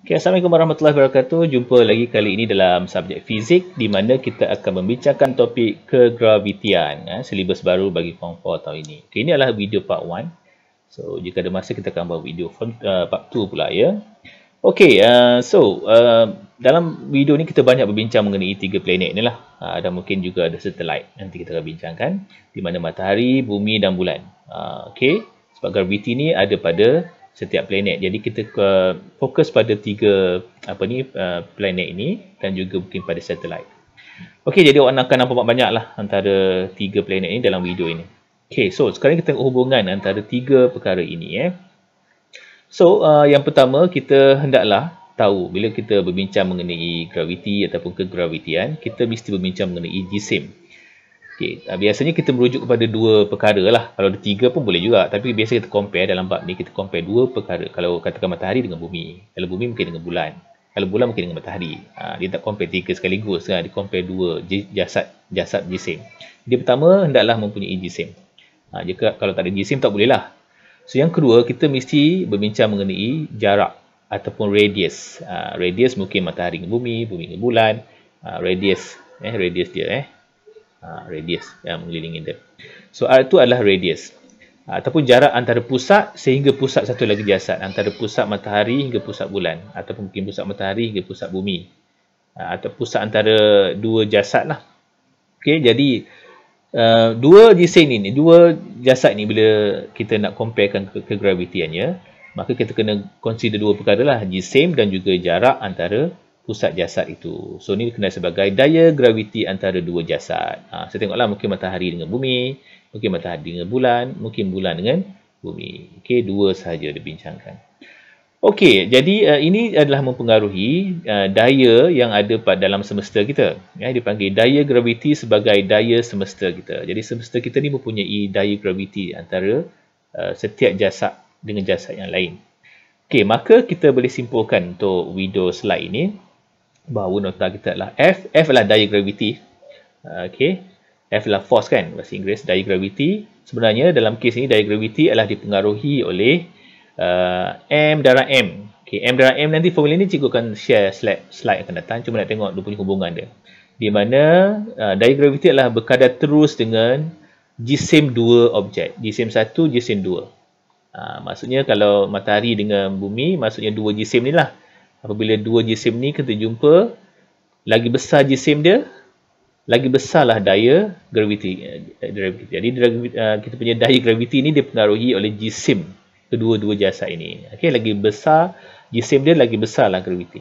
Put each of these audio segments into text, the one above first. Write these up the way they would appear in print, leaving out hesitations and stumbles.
Okay, Assalamualaikum warahmatullahi wabarakatuh. Jumpa lagi kali ini dalam subjek fizik di mana kita akan membincangkan topik kegravitian, silibus baru bagi Form 4 tahun ini. Okay, ini adalah video part 1. So, jika ada masa kita akan buat video part 2 pula ya. Okay, dalam video ni kita banyak berbincang mengenai 3 planet ni lah. Dan mungkin juga ada satelit nanti kita akan bincangkan di mana matahari, bumi dan bulan. Okay, sebab graviti ni ada pada setiap planet. Jadi kita fokus pada 3 planet ini dan juga mungkin pada satelit. Okey, jadi awak akan nampak banyak lah antara 3 planet ini dalam video ini. Okey, so sekarang kita tengok hubungan antara 3 perkara ini. So, yang pertama kita hendaklah tahu bila kita berbincang mengenai graviti ataupun kegravitian, kita mesti berbincang mengenai jisim. Okay. Biasanya kita merujuk kepada 2 perkara lah. Kalau ada 3 pun boleh juga. Tapi biasa kita compare dalam bab ni, kita compare 2 perkara. Kalau katakan matahari dengan bumi. Kalau bumi mungkin dengan bulan. Kalau bulan mungkin dengan matahari. Dia tak compare 3 sekaligus. Dia compare 2 jasad jisim. Dia pertama, hendaklah mempunyai jisim. Jika kalau tak ada jisim, tak boleh lah. So, yang kedua, kita mesti berbincang mengenai jarak ataupun radius. Radius mungkin matahari dengan bumi, bumi dengan bulan. Radius dia. Radius yang mengelilingi dia. So, R itu adalah radius. Ataupun jarak antara pusat sehingga pusat satu lagi jasad. Antara pusat matahari hingga pusat bulan. Ataupun mungkin pusat matahari hingga pusat bumi. Atau pusat antara 2 jasad lah. Okay, jadi 2 jisim ini, 2 jasad ni bila kita nak comparekan kegravitiannya, maka kita kena consider 2 perkara lah. Jisim dan juga jarak antara pusat jasad itu. So, ini dikenal sebagai daya graviti antara 2 jasad. Saya tengoklah mungkin matahari dengan bumi, mungkin matahari dengan bulan, mungkin bulan dengan bumi. Okey, 2 sahaja dibincangkan. Okey, jadi ini adalah mempengaruhi daya yang ada pada dalam semesta kita. Dipanggil daya graviti sebagai daya semesta kita. Jadi, semesta kita ni mempunyai daya graviti antara setiap jasad dengan jasad yang lain. Okey, maka kita boleh simpulkan untuk video slide ini bahawa nota kita adalah F. F adalah daya graviti. Okey. F adalah force kan, bahasa Inggeris, daya graviti. Sebenarnya dalam kes ini daya graviti adalah dipengaruhi oleh M darab M. Okey, M darab M nanti formula ni cikgu akan share slide akan datang. Cuma nak tengok dia punya hubungan dia. Di mana daya graviti adalah berkadar terus dengan jisim 2 objek. Jisim 1, jisim 2. Maksudnya kalau matahari dengan bumi, maksudnya 2 jisim ni lah. Apabila 2 jisim ni kita jumpa, lagi besar jisim dia, lagi besarlah daya graviti. Jadi kita punya daya graviti ni dipengaruhi oleh jisim kedua-dua jasad ini. Okey, lagi besar jisim dia, lagi besarlah graviti.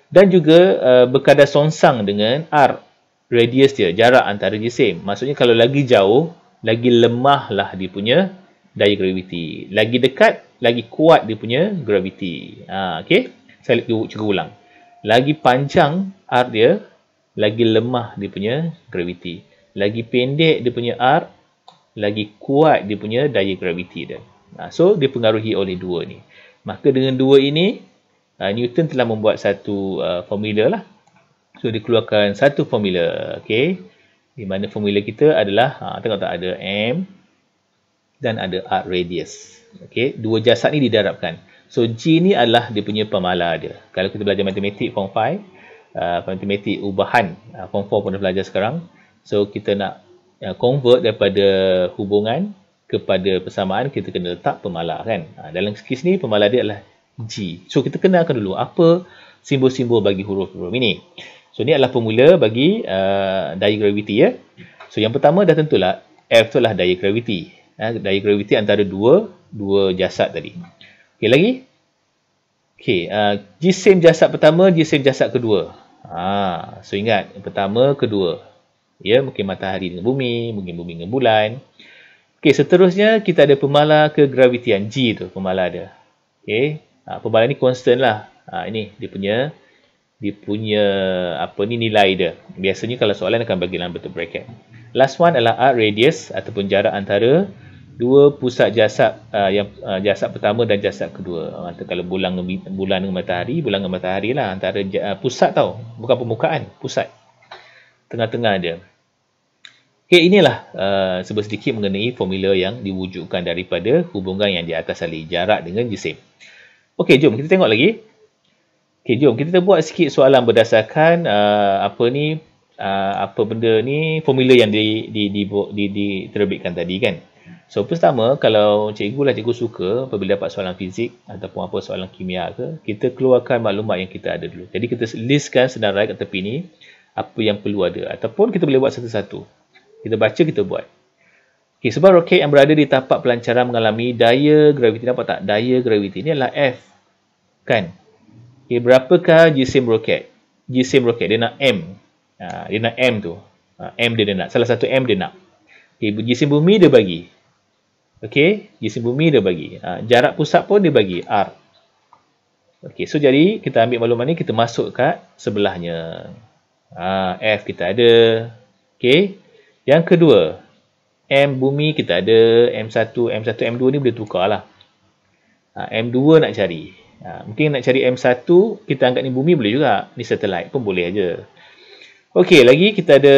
Dan juga berkadar songsang dengan R, radius dia, jarak antara jisim. Maksudnya kalau lagi jauh, lagi lemahlah dia punya daya graviti. Lagi dekat, lagi kuat dia punya graviti. Okey. Saya cuba ulang. Lagi panjang R dia, lagi lemah dia punya graviti. Lagi pendek dia punya R, lagi kuat dia punya daya graviti dia. So, dipengaruhi oleh 2 ni. Maka dengan 2 ini, Newton telah membuat satu formula lah. So, dikeluarkan satu formula. Okay. Di mana formula kita adalah, tengok tak ada M dan ada R radius. Okay. 2 jasad ni didarabkan. So, G ni adalah dia punya pemala dia. Kalau kita belajar matematik Form 5, matematik ubahan, Form 4 pun dah belajar sekarang. So, kita nak convert daripada hubungan kepada persamaan, kita kena letak pemala kan. Dalam kes ni, pemala dia adalah G. So, kita kenalkan dulu apa simbol-simbol bagi huruf-huruf ini. So, ini adalah formula bagi daya graviti ya. So, yang pertama dah tentulah F tu adalah daya graviti. Daya graviti antara dua jasad tadi. Okey, lagi. Okey, jisim jasad pertama, jisim jasad kedua. So ingat, yang pertama, kedua. Ya, mungkin matahari dengan bumi, mungkin bumi dengan bulan. Okey, seterusnya kita ada pemala kegravitian, G tu pemala dia. Okey, pemala ni constant lah. Ini dia punya apa ni nilai dia. Biasanya kalau soalan akan bagi dalam bentuk bracket. Last one adalah R radius ataupun jarak antara 2 pusat jasad, jasad pertama dan jasad kedua. Kalau bulan dengan matahari, bulan dengan matahari lah antara pusat tau, bukan permukaan, pusat. Tengah-tengah dia. Okey, inilah sedikit mengenai formula yang diwujudkan daripada hubungan yang di atas tadi, jarak dengan jisim. Okey, jom kita tengok lagi. Okey, jom kita buat sikit soalan berdasarkan apa benda ni, formula yang diterbitkan tadi kan. So pertama, kalau cikgu suka apabila dapat soalan fizik ataupun apa soalan kimia ke, kita keluarkan maklumat yang kita ada dulu. Jadi kita listkan senarai kat tepi ni apa yang perlu ada, ataupun kita boleh buat satu-satu. Kita baca, kita buat. Okay, sebuah roket yang berada di tapak pelancaran mengalami daya graviti. Nampak tak? Daya graviti ni adalah F. Kan? Okay, berapakah jisim roket? Jisim roket, dia nak M. Dia nak M tu. M dia nak. Salah satu M dia nak. Okay, jisim bumi dia bagi. Okay, jisim bumi dia bagi. Jarak pusat pun dia bagi, R. Okay, so jadi kita ambil maklumat ni, kita masuk kat sebelahnya. F kita ada. Okay. Yang kedua, M bumi kita ada. M1, M2 ni boleh tukar lah. M2 nak cari. Mungkin nak cari M1, kita anggap ni bumi boleh juga. Ni satellite pun boleh aja. Okey, lagi kita ada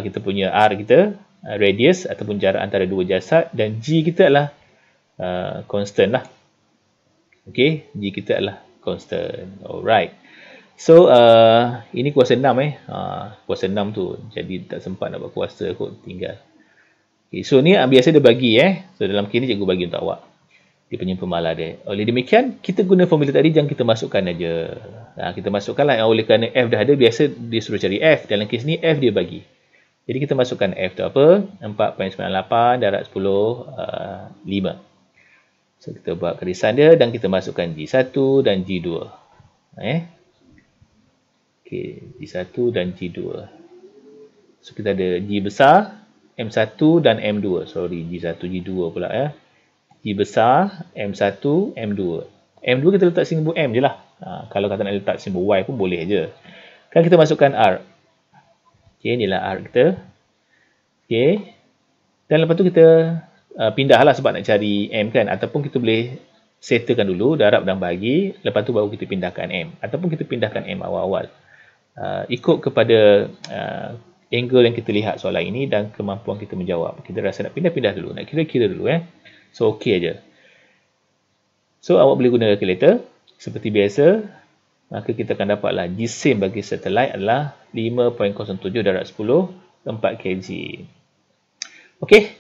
kita punya R kita, radius ataupun jarak antara dua jasad, dan G kita adalah constant lah. Okey, G kita adalah constant. Alright. So, ini kuasa 6 kuasa 6 tu. Jadi tak sempat nak buat kuasa kot, tinggal. Okay, so ni biasa dia bagi So dalam kini cikgu bagi untuk awak. Dia punya pemalar dia. Oleh demikian, kita guna formula tadi, jangan kita masukkan aja. Kita masukkan lah. Oleh kerana F dah ada, biasa dia suruh cari F. Dalam kes ni F dia bagi. Jadi kita masukkan F tu apa? 4.98 darab 10 5. So kita buat kerisan dia dan kita masukkan G1 dan G2. Okey, G1 dan G2. So kita ada G besar, M1 dan M2. Sorry, G1, G2 pula G besar, M1, M2. M2 kita letak simbol M je lah. Kalau kata nak letak simbol Y pun boleh je. Kan kita masukkan R. Okey, inilah R kita. Okey. Dan lepas tu kita pindahlah sebab nak cari M kan. Ataupun kita boleh settlekan dulu, darab dan bahagi. Lepas tu baru kita pindahkan M. Ataupun kita pindahkan M awal-awal. Ikut kepada angle yang kita lihat soalan ini dan kemampuan kita menjawab. Kita rasa nak pindah-pindah dulu. Nak kira-kira dulu So, okey aja. So, awak boleh guna kalkulator. Seperti biasa, maka kita akan dapatlah jisim bagi satelit adalah 5.07 darab 10 4 kg. Okey.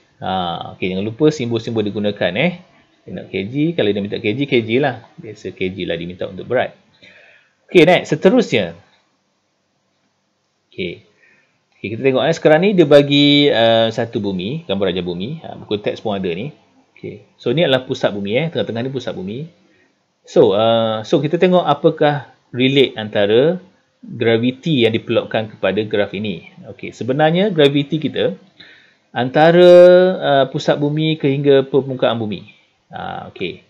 Okey, jangan lupa simbol-simbol digunakan Dia nak kg, kalau dia minta kg, kg lah. Biasa kg lah diminta untuk berat. Okey, next. Seterusnya. Okey. Okay, kita tengok sekarang ni dia bagi satu bumi, gambar raja bumi. Buku teks pun ada ni. Okay. So ni adalah pusat bumi tengah-tengah ni pusat bumi. So kita tengok apakah relate antara graviti yang dipelokkan kepada graf ini. Okey, sebenarnya graviti kita antara pusat bumi ke hingga permukaan bumi. Okey.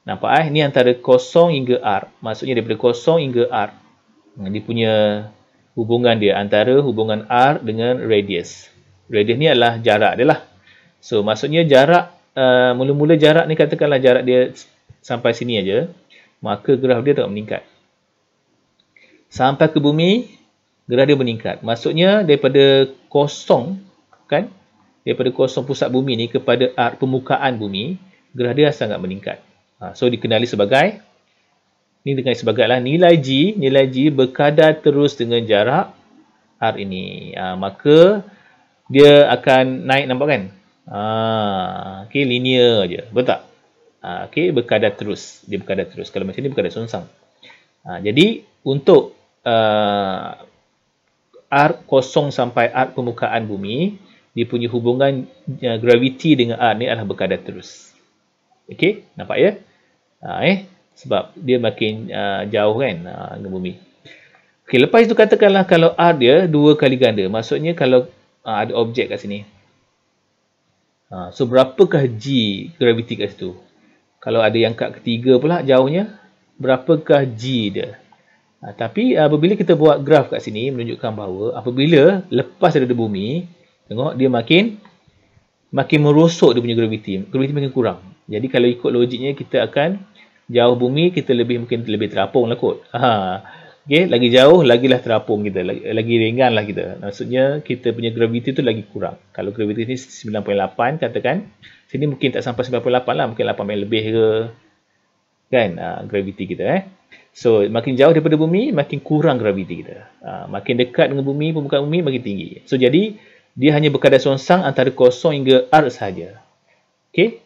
Nampak ni antara 0 hingga R. Maksudnya daripada 0 hingga R. Dia punya hubungan dia antara hubungan R dengan radius. Radius ni adalah jarak dia lah. So maksudnya jarak mula-mula jarak ni katakanlah jarak dia sampai sini aja, maka graf dia tak meningkat. Sampai ke bumi, graf dia meningkat. Maksudnya daripada kosong kan? Daripada kosong pusat bumi ni kepada R permukaan bumi, graf dia sangat meningkat. So dikenali sebagai nilai G berkadar terus dengan jarak R ini. Maka dia akan naik, nampak kan? Okey, linear je. Betul tak? Okey, berkadar terus. Dia berkadar terus. Kalau macam ni berkadar songsang. Jadi untuk R kosong sampai R permukaan bumi, dia punya hubungan graviti dengan R ni adalah berkadar terus. Okey, nampak ya? Sebab dia makin jauh kan dengan bumi. Okey, lepas itu katakanlah kalau R dia 2 kali ganda. Maksudnya kalau ada objek kat sini. So berapakah G graviti kat situ? Kalau ada yang kat ketiga pula jauhnya, berapakah G dia? Tapi apabila kita buat graf kat sini menunjukkan bahawa apabila lepas daripada bumi, tengok dia makin merosot dia punya graviti. Graviti makin kurang. Jadi kalau ikut logiknya kita akan jauh bumi, kita mungkin lebih terapung lah kot. Okay, lagi jauh, lagilah terapung kita. Lagi ringan lah kita. Maksudnya, kita punya graviti tu lagi kurang. Kalau graviti ni 9.8, katakan. Sini mungkin tak sampai 9.8 lah. Mungkin 8 lebih ke. kan, graviti kita. So, makin jauh daripada bumi, makin kurang graviti kita. Makin dekat dengan bumi, permukaan bumi makin tinggi. So, jadi dia hanya berkadar songsang antara kosong hingga arc sahaja. Okey.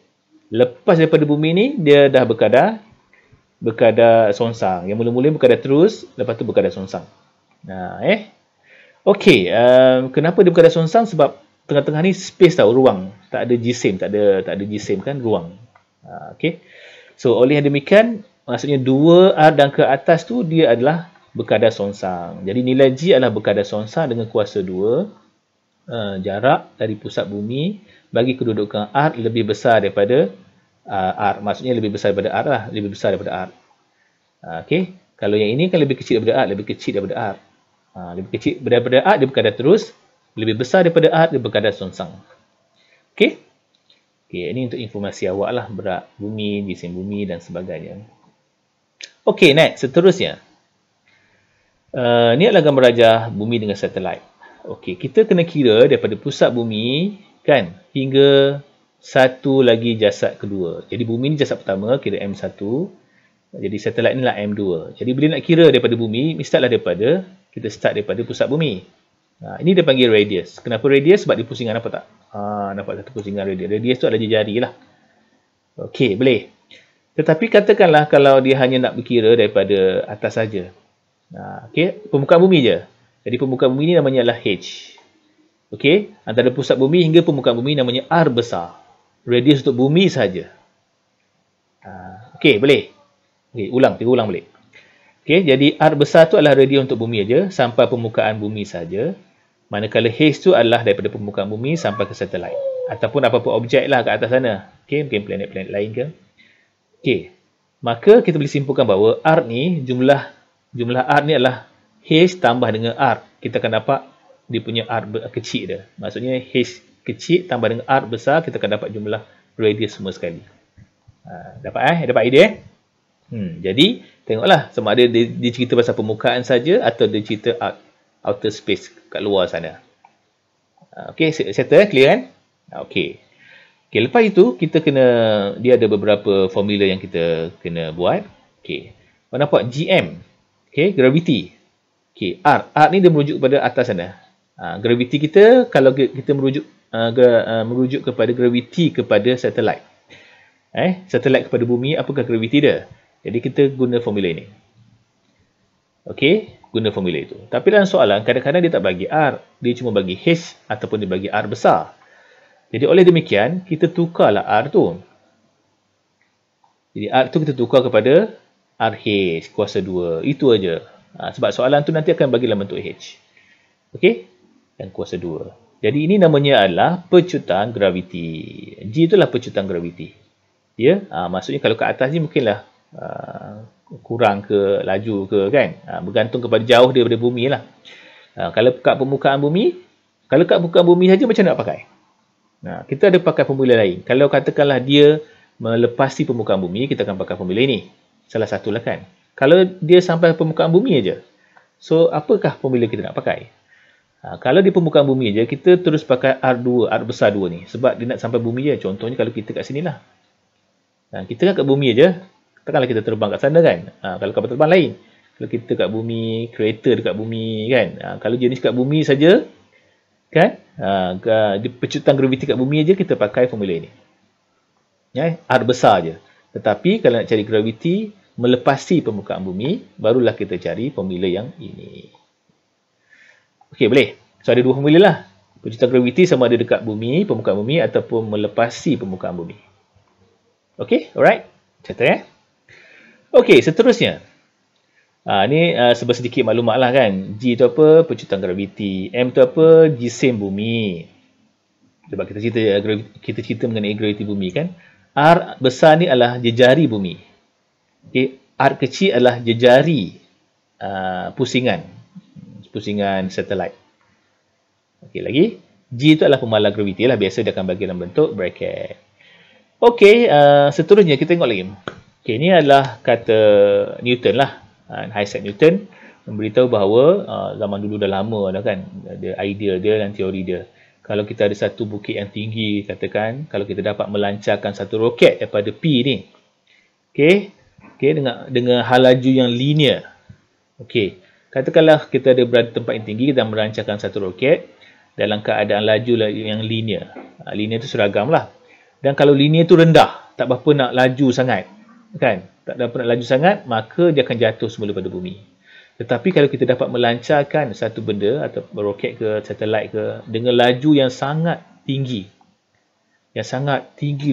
Lepas daripada bumi ni, dia dah berkadar songsang. Yang mula-mula berkadar terus, lepas tu berkadar songsang. Okey, kenapa dia berkadar songsang? Sebab tengah-tengah ni space tau, ruang. Tak ada jisim, tak ada jisim kan, ruang. Okey. So, oleh yang demikian, maksudnya 2R dan ke atas tu dia adalah berkadar songsang. Jadi nilai G adalah berkadar songsang dengan kuasa 2. Jarak dari pusat bumi bagi kedudukan R lebih besar daripada R. Maksudnya lebih besar daripada R lah. Lebih besar daripada R. Okey. Kalau yang ini kan lebih kecil daripada R. Lebih kecil daripada R. Lebih kecil daripada R dia berkadar terus. Lebih besar daripada R dia berkadar songsang. Okey. Okey, ini untuk informasi awak lah. Berat bumi, jisim bumi dan sebagainya. Okey, next. Seterusnya. Ini adalah gambar rajah bumi dengan satelit. Okey, kita kena kira daripada pusat bumi kan hingga satu lagi jasad kedua. Jadi bumi ni jasad pertama, kira M1. Jadi satelit ni lah M2. Jadi bila nak kira daripada bumi, mestilah kita start daripada pusat bumi. Ini dia panggil radius. Kenapa radius? Sebab dia pusingan, nampak tak? Nampak satu pusingan radius. Radius tu adalah jari lah. Okey, boleh. Tetapi katakanlah kalau dia hanya nak berkira daripada atas saja. Okey, permukaan bumi je. Jadi permukaan bumi ni namanya adalah H. Okey, antara pusat bumi hingga permukaan bumi namanya R besar. Radius untuk bumi saja. Okey, boleh. Okey, kita ulang balik. Okey, jadi R besar tu adalah radius untuk bumi aja sampai permukaan bumi saja. Manakala H tu adalah daripada permukaan bumi sampai ke satelit ataupun apa-apa objek lah kat atas sana. Okey, mungkin planet-planet lain ke. Okey. Maka kita boleh simpulkan bahawa R ni jumlah R ni adalah H tambah dengan R. Kita akan dapat dia punya R kecil dia. Maksudnya H kecil tambah dengan R besar, kita akan dapat jumlah radius semua sekali. Dapat idea? Jadi tengoklah sama ada dia cerita pasal permukaan saja atau dia cerita outer space kat luar sana. Okey, settle, clear kan? Okey. Okey, lepas itu dia ada beberapa formula yang kita kena buat. Okey. Awak nampak GM. Okey, gravity. Okey, R ni dia merujuk kepada atas sana. Gravity kita kalau kita merujuk kepada gravity kepada satelit. Satelit kepada bumi, apakah gravity dia? Jadi kita guna formula ini. Okey, guna formula itu. Tapi dalam soalan kadang-kadang dia tak bagi R, dia cuma bagi H ataupun dia bagi R besar. Jadi oleh demikian kita tukarlah R tu. Jadi R tu kita tukar kepada RH kuasa 2. Itu aja. Sebab soalan tu nanti akan bagi dalam bentuk H. Okey? Dan kuasa 2. Jadi ini namanya adalah pecutan graviti. G itulah pecutan graviti. Ya, maksudnya kalau ke atas ni mungkinlah kurang ke laju ke kan. Bergantung kepada jauh daripada bumi lah. Kalau kat permukaan bumi, saja macam nak pakai? Kita ada pakai formula lain. Kalau katakanlah dia melepasi permukaan bumi, kita akan pakai formula ini. Salah satulah kan. Kalau dia sampai permukaan bumi aja, so apakah formula kita nak pakai? Kalau di permukaan bumi aja, kita terus pakai R2, R besar 2 ni. Sebab dia nak sampai bumi je. Contohnya kalau kita kat sini lah. Kita kan kat bumi aja. Takkanlah kita terbang kat sana kan. Kalau kapal terbang lain. Kalau kita kat bumi, kereta dekat bumi kan. Kalau jenis kat bumi saja, kan? Di pecutan graviti kat bumi aja kita pakai formula ini. R besar je. Tetapi kalau nak cari graviti melepasi permukaan bumi, barulah kita cari formula yang ini. Okey, boleh. So ada dua formula lah. Pecutan graviti sama ada dekat bumi, permukaan bumi ataupun melepasi permukaan bumi. Okey, alright. Settle ya. Okey, seterusnya. Ni sedikit maklumat lah kan. G tu apa? Pecutan graviti. M tu apa? Jisim bumi. Sebab kita cerita mengenai graviti bumi kan. R besar ni adalah jejari bumi. Okay. R kecil adalah jejari pusingan satelit. Okey, lagi. G itu adalah pemalar graviti lah. Biasa dia akan bagi dalam bentuk bracket. Okey, seterusnya kita tengok lagi. Okey, ini adalah kata Newton lah. Isaac Newton memberitahu bahawa zaman dulu dah lama dah kan. Ada idea dia dan teori dia. Kalau kita ada satu bukit yang tinggi, katakan, kalau kita dapat melancarkan satu roket daripada P ni. Okey. Okey, dengan hal laju yang linear. Okey, katakanlah kita ada berada di tempat yang tinggi dan merancangkan satu roket dalam keadaan laju yang linear. Linear tu seragam lah. Dan kalau linear tu rendah, tak berapa nak laju sangat, kan? Tak berapa nak laju sangat, maka dia akan jatuh semula pada bumi. Tetapi kalau kita dapat melancarkan satu benda atau roket ke satelit ke dengan laju yang sangat tinggi,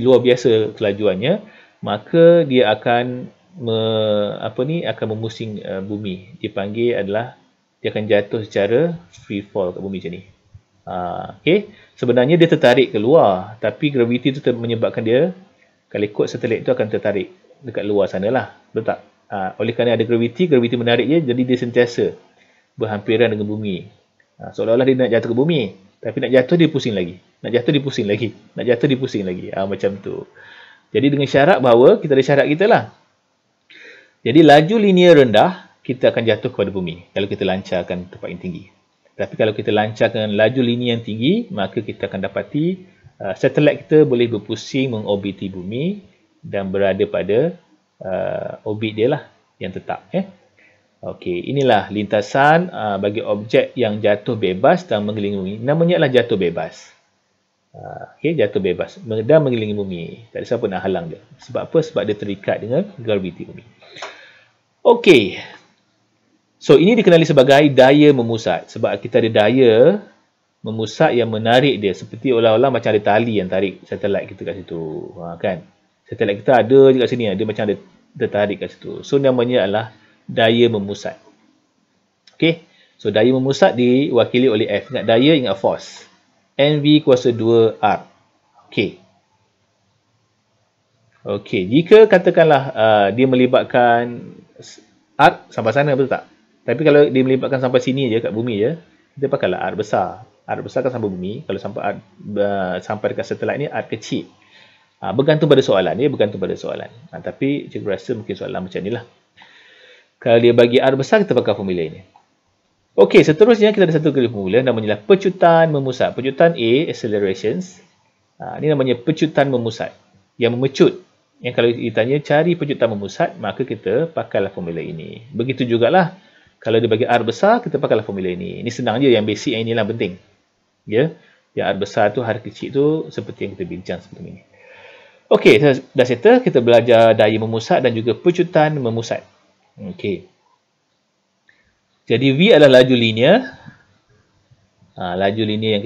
luar biasa kelajuannya, maka dia akan akan memusing bumi. Dipanggil adalah dia akan jatuh secara free fall kat bumi macam ni. Okey, sebenarnya dia tertarik keluar, tapi graviti tu menyebabkan dia, kalau ikut satelit tu akan tertarik dekat luar sana lah, betul tak? Oleh kerana ada graviti menarik dia, jadi dia sentiasa berhampiran dengan bumi. Seolah-olah dia nak jatuh ke bumi, tapi nak jatuh dia pusing lagi, nak jatuh dia pusing lagi, macam tu. Jadi dengan syarat bahawa kita ada syarat kita lah. Jadi laju linear rendah, kita akan jatuh kepada bumi kalau kita lancarkan tempat yang tinggi. Tapi kalau kita lancarkan laju linear yang tinggi, maka kita akan dapati satelit kita boleh berpusing mengorbiti bumi dan berada pada orbit dia lah yang tetap. Okey, inilah lintasan bagi objek yang jatuh bebas dan mengelilingi bumi. Namanya adalah jatuh bebas. Okey, jatuh bebas dan mengelilingi bumi. Tak ada siapa nak halang dia. Sebab apa? Sebab dia terikat dengan graviti bumi. Okey. So, ini dikenali sebagai daya memusat. Sebab kita ada daya memusat yang menarik dia. Seperti olah-olah macam ada tali yang tarik satelit kita kat situ. Kan? Satelit kita ada je kat sini. Dia macam ada tertarik kat situ. So, namanya adalah daya memusat. Okey. So, daya memusat diwakili oleh F. Ingat daya, ingat force. NV kuasa 2R. Okey. Okey. Jika katakanlah dia melibatkan arc sampai sana, betul tak? Tapi kalau dia melibatkan sampai sini je, kat bumi je, kita pakailah arc besar. Arc besar kan sampai bumi. Kalau sampai sampai dekat satelit ni, arc kecil. Bergantung pada soalan. Tapi cikgu rasa mungkin soalan macam ni lah. Kalau dia bagi arc besar, kita pakai formula ini. Okey, seterusnya kita ada satu kali formula namanya pecutan memusat. Pecutan A, accelerations. Ini namanya pecutan memusat. Yang memecut. Yang kalau ditanya cari pecutan memusat, maka kita pakailah formula ini. Begitu jugalah kalau dia bagi R besar, kita pakailah formula ini. Ini senang je, yang basic yang inilah penting. Ya. Yang R besar tu, R kecil tu seperti yang kita bincang sebelum ini. Okey, dah settle, kita belajar daya memusat dan juga pecutan memusat. Okey. Jadi V adalah laju linear. Laju linear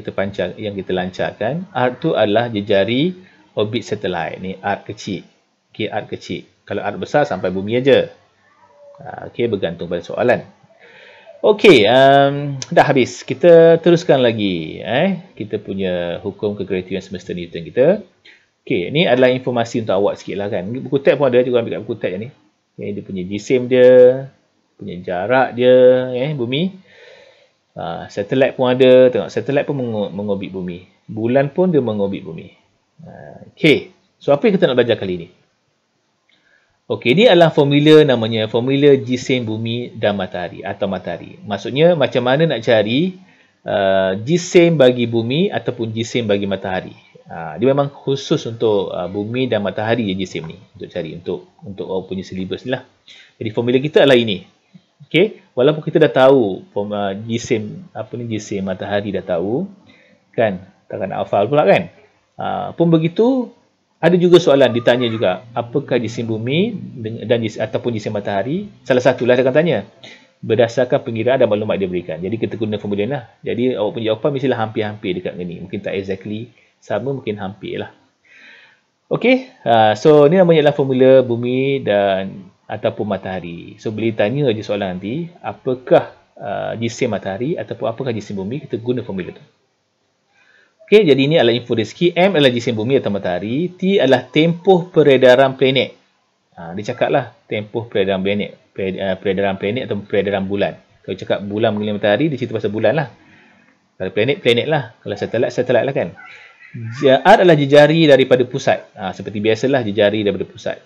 yang kita lancarkan. R tu adalah jejari orbit satelit. Ni R kecil. Okey, R kecil. Kalau R besar sampai bumi aja. Okey, bergantung pada soalan. Okey, dah habis. Kita teruskan lagi kita punya hukum kegravitian semesta Newton kita. Okey, ni adalah informasi untuk awak sikit lah kan. Buku tab pun ada, juga ambil kat buku tab ni. Dia punya jisim dia, punya jarak dia, bumi. Satelit pun ada. Tengok, satelit pun mengorbit bumi. Bulan pun dia mengorbit bumi. Okey, so apa yang kita nak belajar kali ni? Okey, ini adalah formula, namanya formula jisim bumi dan matahari atau matahari. Maksudnya macam mana nak cari jisim bagi bumi ataupun jisim bagi matahari. Dia memang khusus untuk bumi dan matahari je jisim ni untuk cari untuk orang punya syllabus ni lah. Jadi formula kita adalah ini. Okey, walaupun kita dah tahu jisim jisim matahari dah tahu kan, takkan nak hafal pula kan. Pun begitu, ada juga soalan ditanya juga, apakah jisim bumi dan ataupun jisim matahari? Salah satulah dia akan tanya berdasarkan pengiraan dan maklumat dia berikan. Jadi kita guna formula lah. Jadi awak punya jawapan mestilah hampir-hampir dekat ni. Mungkin tak exactly sama, mungkin hampir lah. Okey, so ni namanya adalah formula bumi dan ataupun matahari. So boleh tanya je soalan nanti, apakah jisim matahari ataupun apakah jisim bumi, kita guna formula tu. Okey, jadi ini adalah info rezeki. M adalah jisim bumi atau matahari. T adalah tempoh peredaran planet. Dia cakap lah tempoh peredaran planet. Peredaran planet atau peredaran bulan. Kalau cakap bulan mengelilingi matahari, dia cerita pasal bulan lah. Kalau planet, planet lah. Kalau satelit, satelit lah kan. R adalah jejari daripada pusat. Seperti biasalah jejari daripada pusat.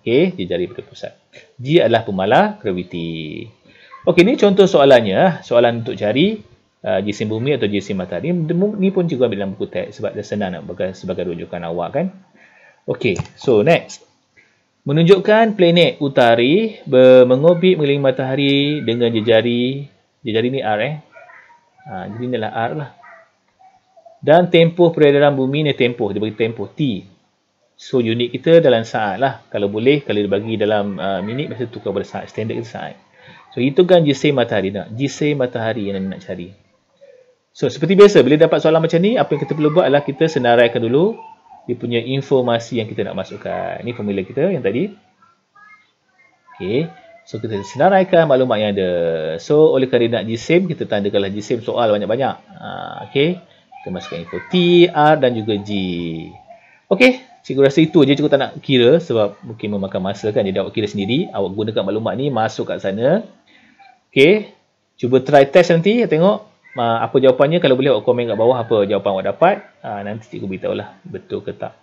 Okey, jejari daripada pusat. G adalah pemalar graviti. Okey, ni contoh soalannya. Soalan untuk cari jisim bumi atau jisim matahari. Ni pun juga ambil dalam buku teks sebab dia senang nak sebagai rujukan awak kan. Okey, so next. Menunjukkan planet utari mengorbit mengelilingi matahari dengan jejari. Jejari ni R jadi inilah R lah. Dan tempoh peredaran bumi ni tempoh. Dia bagi tempoh T. So unit kita dalam saat lah. Kalau boleh, kalau dia bagi dalam minit, biasa tukar pada saat. Standard kita saat. So hitungkan jisim matahari. Jisim matahari yang nak cari. So seperti biasa, bila dapat soalan macam ni, apa yang kita perlu buat adalah kita senaraikan dulu dia punya informasi yang kita nak masukkan. Ini formula kita yang tadi. Okay. So kita senaraikan maklumat yang ada. So oleh kerana nak jisim, kita tandakanlah jisim soal banyak-banyak. Okay. Kita masukkan info T, R dan juga G. Okay. Cikgu rasa itu je, cikgu tak nak kira sebab mungkin memakan masa kan. Jadi awak kira sendiri. Awak gunakan maklumat ni, masuk kat sana. Okay. Cuba try test nanti, tengok apa jawapannya. Kalau boleh awak komen kat bawah apa jawapan awak dapat. Nanti cikgu beritahu lah betul ke tak.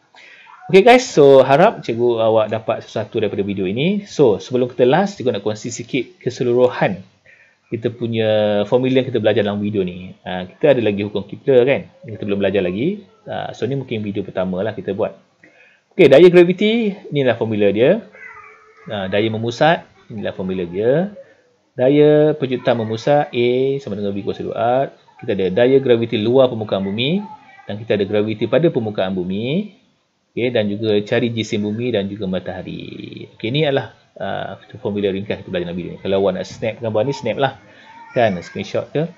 Okay guys, so harap cikgu awak dapat sesuatu daripada video ini. So sebelum kita last, cikgu nak kongsi sikit keseluruhan kita punya formula yang kita belajar dalam video ni. Kita ada lagi hukum Kepler kan, kita belum belajar lagi. So ni mungkin video pertama lah kita buat. Okay, daya graviti, inilah formula dia. Daya memusat, inilah formula dia. Daya penjutan memusat A sama dengan V kuasa 2R. Kita ada daya graviti luar permukaan bumi. Dan kita ada graviti pada permukaan bumi. Okay, dan juga cari jisim bumi dan juga matahari. Okay, ini adalah formula ringkas kita belajar dalam video ni. Kalau awak nak snap gambar ni, snap lah. Kan, screenshot ke.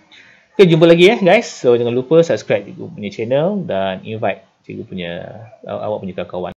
Okay, jumpa lagi guys. So jangan lupa subscribe cikgu punya channel dan invite cikgu punya, awak punya kawan-kawan.